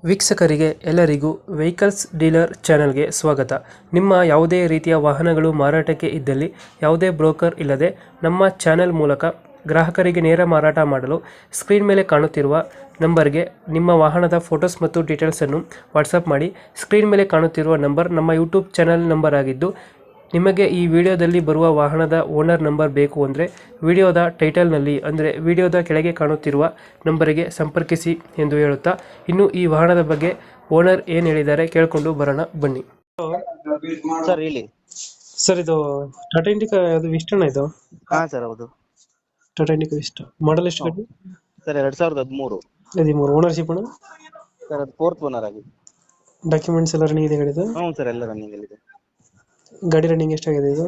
ವೀಕ್ಷಕರಿಗೆ ಎಲ್ಲರಿಗೂ vehicles dealer ಚಾನೆಲ್ಗೆ ಸ್ವಾಗತ. ನಿಮ್ಮ ಯಾವುದೇ ರೀತಿಯ ವಾಹನಗಳು ಮಾರಾಟಕ್ಕೆ ಇದ್ದಲ್ಲಿ ಯಾವುದೇ ಬ್ರೋಕರ್ ಇಲ್ಲದೆ ನಮ್ಮ ಚಾನೆಲ್ ಮೂಲಕ ಗ್ರಾಹಕರಿಗೆ ನೇರ ಮಾರಾಟ ಮಾಡಲು ಸ್ಕ್ರೀನ್ ಮೇಲೆ ಕಾಣುತ್ತಿರುವ ನಂಬರ್ಗೆ ನಿಮ್ಮ ವಾಹನದ ಫೋಟೋಸ್ ಮತ್ತು ಡೀಟೇಲ್ಸನ್ನು ವಾಟ್ಸಪ್ ಮಾಡಿ. ಸ್ಕ್ರೀನ್ ಮೇಲೆ ಕಾಣುತ್ತಿರುವ ನಂಬರ್ ನಮ್ಮ ಯೂಟ್ಯೂಬ್ ಚಾನೆಲ್ ನಂಬರ್ ಆಗಿದ್ದು, ನಿಮಗೆ ಈ ವಿಡಿಯೋದಲ್ಲಿ ಬರುವ ವಾಹನದ ಓನರ್ ನಂಬರ್ ಬೇಕು ಅಂದರೆ ವಿಡಿಯೋದ ಟೈಟಲ್ನಲ್ಲಿ ಅಂದರೆ ವಿಡಿಯೋದ ಕೆಳಗೆ ಕಾಣುತ್ತಿರುವ ನಂಬರಿಗೆ ಸಂಪರ್ಕಿಸಿ ಎಂದು ಹೇಳುತ್ತಾ, ಇನ್ನು ಈ ವಾಹನದ ಬಗ್ಗೆ ಓನರ್ ಏನು ಹೇಳಿದ್ದಾರೆ ಕೇಳಿಕೊಂಡು ಬರೋಣ ಬನ್ನಿ. ಸರ್ ಹೇಳಿ. ಸರ್, ಇದು ಟಾಟಾ ಇಂಡಿಕಾ ಅದು ಇಷ್ಟನ? ಇದು ಹಾ ಸರ್ ಹೌದು. ಟಾಟಾ ಇಂಡಿಕಾ ಇಷ್ಟ ಮಾಡಲ್ ಎಷ್ಟು ಗಾಡಿ? ಸರ್ 2013. 13. ಓನರ್ಶಿಪ್ ಅಣ್ಣ? ಸರ್ ಅದು 4th ಓನರ್ ಆಗಿದೆ. ಡಾಕ್ಯುಮೆಂಟ್ಸ್ ಎಲ್ಲ ರನ್ನಿಂಗ್ ಇದೆ ಗಾಡಿದು? ಹ್ಞೂ ಸರ್ ಎಲ್ಲ ರನ್ನಿಂಗ್ ಇದೆ. ಗಾಡಿ ರನ್ನಿಂಗ್ ಎಷ್ಟಾಗಿದೆ ಇದು?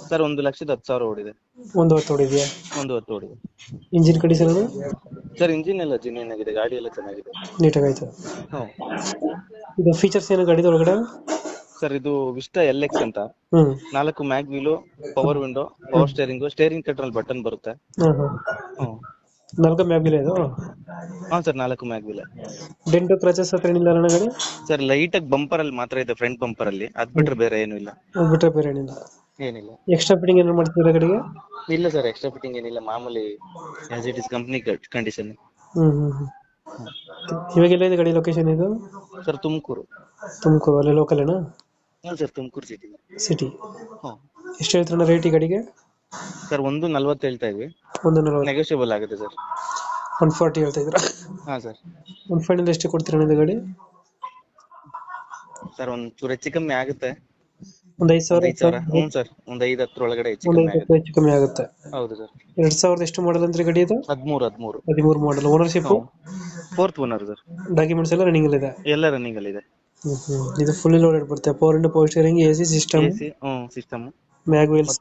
ಸರ್ 1,10,000 ಓಡಿದೆ. 1,10 ಹೊಡಿದೆಯಾ? 1,10 ಓಡಿದೆ. ಇಂಜಿನ್ ಕಂಡೀಷನ್ ಸರ್ ಇಂಜಿನ್ ಎಲ್ಲ ಜೆನ್ಯೂನ್ ಆಗಿದೆ, ಗಾಡಿ ಎಲ್ಲ ಚೆನ್ನಾಗಿದೆ, ನೀಟಾಗೈತೆ. ಹ್ಞೂ. ಇದು ಫೀಚರ್ಸ್ ಏನು ಗಾಡಿದ ಒಳಗಡೆ? ಸರ್ ಇದು ವಿಸ್ಟಾ LX ಅಂತ. ಹ್ಮ್ 4 mag wheel, power window, power steering control button ಬರುತ್ತೆ. ಹ್ಮ್ ಹ್ಮ್ ಹ್ಞೂ. 4 ಮ್ಯಾಗ್ವಿಲ್ ಇದು? ಹಾಂ sir 4 mag wheel. Dent scratches ಹತ್ರ ಏನಿಲ್ಲ ಅಣ್ಣ ಗಾಡಿ? ಸರ್ ಲೈಟ್ ಆಗಿ ಬಂಪರ್ ಅಲ್ಲಿ ಮಾತ್ರ ಇದೆ, ಫ್ರಂಟ್ ಬಂಪರ್ ಅಲ್ಲಿ. ಅದ್ ಬಿಟ್ರೆ ಬೇರೆ ಏನು ಇಲ್ಲ. ಅದು ಬಿಟ್ರೆ ಬೇರೆ ಏನಿಲ್ಲ? ಏನಿಲ್ಲ. ಎಕ್ಸ್ಟ್ರಾ ಫಿಟ್ಟಿಂಗ್ ಏನು ಮಾಡ್ತಿದ್ದೀರಾ ಗಾಡಿಗೆ? ಇಲ್ಲ ಸರ್ ಎಕ್ಸ್ಟ್ರಾ ಫಿಟ್ಟಿಂಗ್ ಏನಿಲ್ಲ, ಮಾಮೂಲಿ as it is company condition. Hmm hmm hmm ಇವಾಗೆಲ್ಲ ಇದೆ ಗಾಡಿ ಲೊಕೇಶನ್ ಇದು? ಸರ್ ತುಮಕೂರು. ತುಮಕೂರು ಅಲ್ಲೇ ಲೋಕಲ್ ಅಣ್ಣ? ಹ್ಞೂ ಸರ್ ತುಮಕೂರು ಸಿಟಿ. ಹ್ಞೂ. ಎಷ್ಟು ಹೇಳ್ತೀರಣ್ಣ ರೇಟ್ ಈ ಗಾಡಿಗೆ? ಸರ್ 1,40 ಹೇಳ್ತಾ ಇದ್ವಿ, 140. ನೆಗೋಷಿಯಬಲ್ ಆಗುತ್ತೆ ಸರ್. 140 ಹೇಳ್ತಾ ಇದ್ದೀರಾ? ಹಾಂ ಸರ್. ಒಂದು ಫೈನಲ್ ಎಷ್ಟು ಕೊಡ್ತೀರಣ್ಣ ಇದು ಗಾಡಿ? ಸರ್ ಒಂದು ಚೂರು ಹೆಚ್ಚು ಕಮ್ಮಿ ಆಗುತ್ತೆ. ಒಂದು 5,000? 5,000. ಹ್ಞೂ ಸರ್ ಒಂದು 5-10 ಒಳಗಡೆ ಹೆಚ್ಚು ಒಂದು ಕಮ್ಮಿ 5,000 ಆಗುತ್ತೆ. ಹೆಚ್ಚು ಕಮ್ಮಿ ಆಗುತ್ತೆ. ಹೌದು ಸರ್. 2000 ಎಷ್ಟು ಮಾಡಲ್ ಅಂದ್ರೆ ಗಾಡಿ ಇದು? 13. 13 model. Ownership? 4th owner sir. Documents ಎಲ್ಲ ರನ್ನಿಂಗ್ ಇದೆ? ಎಲ್ಲ ರನ್ನಿಂಗ್ ಅಲ್ಲಿ ಇದೆ. ಇದು ಫುಲ್ಲಿ ಲೋಡೆಡ್ ಬರುತ್ತೆ. Power window, power steering, AC system, AC, system, mag wheels.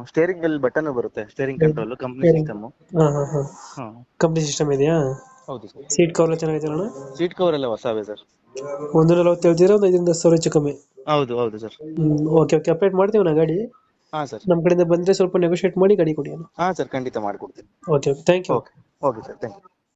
Steering ಅಲ್ಲಿ ಬಟನ್ ಬರುತ್ತೆ, ಸ್ಟೇರಿಂಗ್ ಕಂಟ್ರೋಲ್ ಕಂಪ್ನಿ ಸಿಸ್ಟಮ್. ಹಾ ಹಾ ಹಾ ಹಾ ಕಂಪ್ನಿ ಸಿಸ್ಟಮ್ ಇದೆಯಾ? ಹೌದು ಸರ್. ಸೀಟ್ ಕವರ್ ಎಲ್ಲ ಚೆನ್ನಾಗಿದೆ ಅಣ್ಣ? ಸೀಟ್ ಕವರ್ ಎಲ್ಲ ಹೊಸವೇ ಸರ್. 140 ಹೇಳ್ತೀರಾ? ಒಂದು 5,000 ಹೆಚ್ಚು ಕಮ್ಮಿ? ಹೌದು ಸರ್. ಓಕೆ ಓಕೆ, ಅಪ್ಡೇಟ್ ಮಾಡ್ತೀವಿ ನಾ ಗಾಡಿ. ಹಾಂ ಸರ್. ನಮ್ಮ ಕಡೆಯಿಂದ ಬಂದರೆ ಸ್ವಲ್ಪ ನೆಗೋಷಿಯೇಟ್ ಮಾಡಿ ಗಾಡಿ ಕೊಡಿ ಅಣ್ಣ. ಹಾಂ ಸರ್ ಖಂಡಿತ ಮಾಡಿಕೊಡ್ತೀನಿ. Okay, thank you. Okay sir, thank you.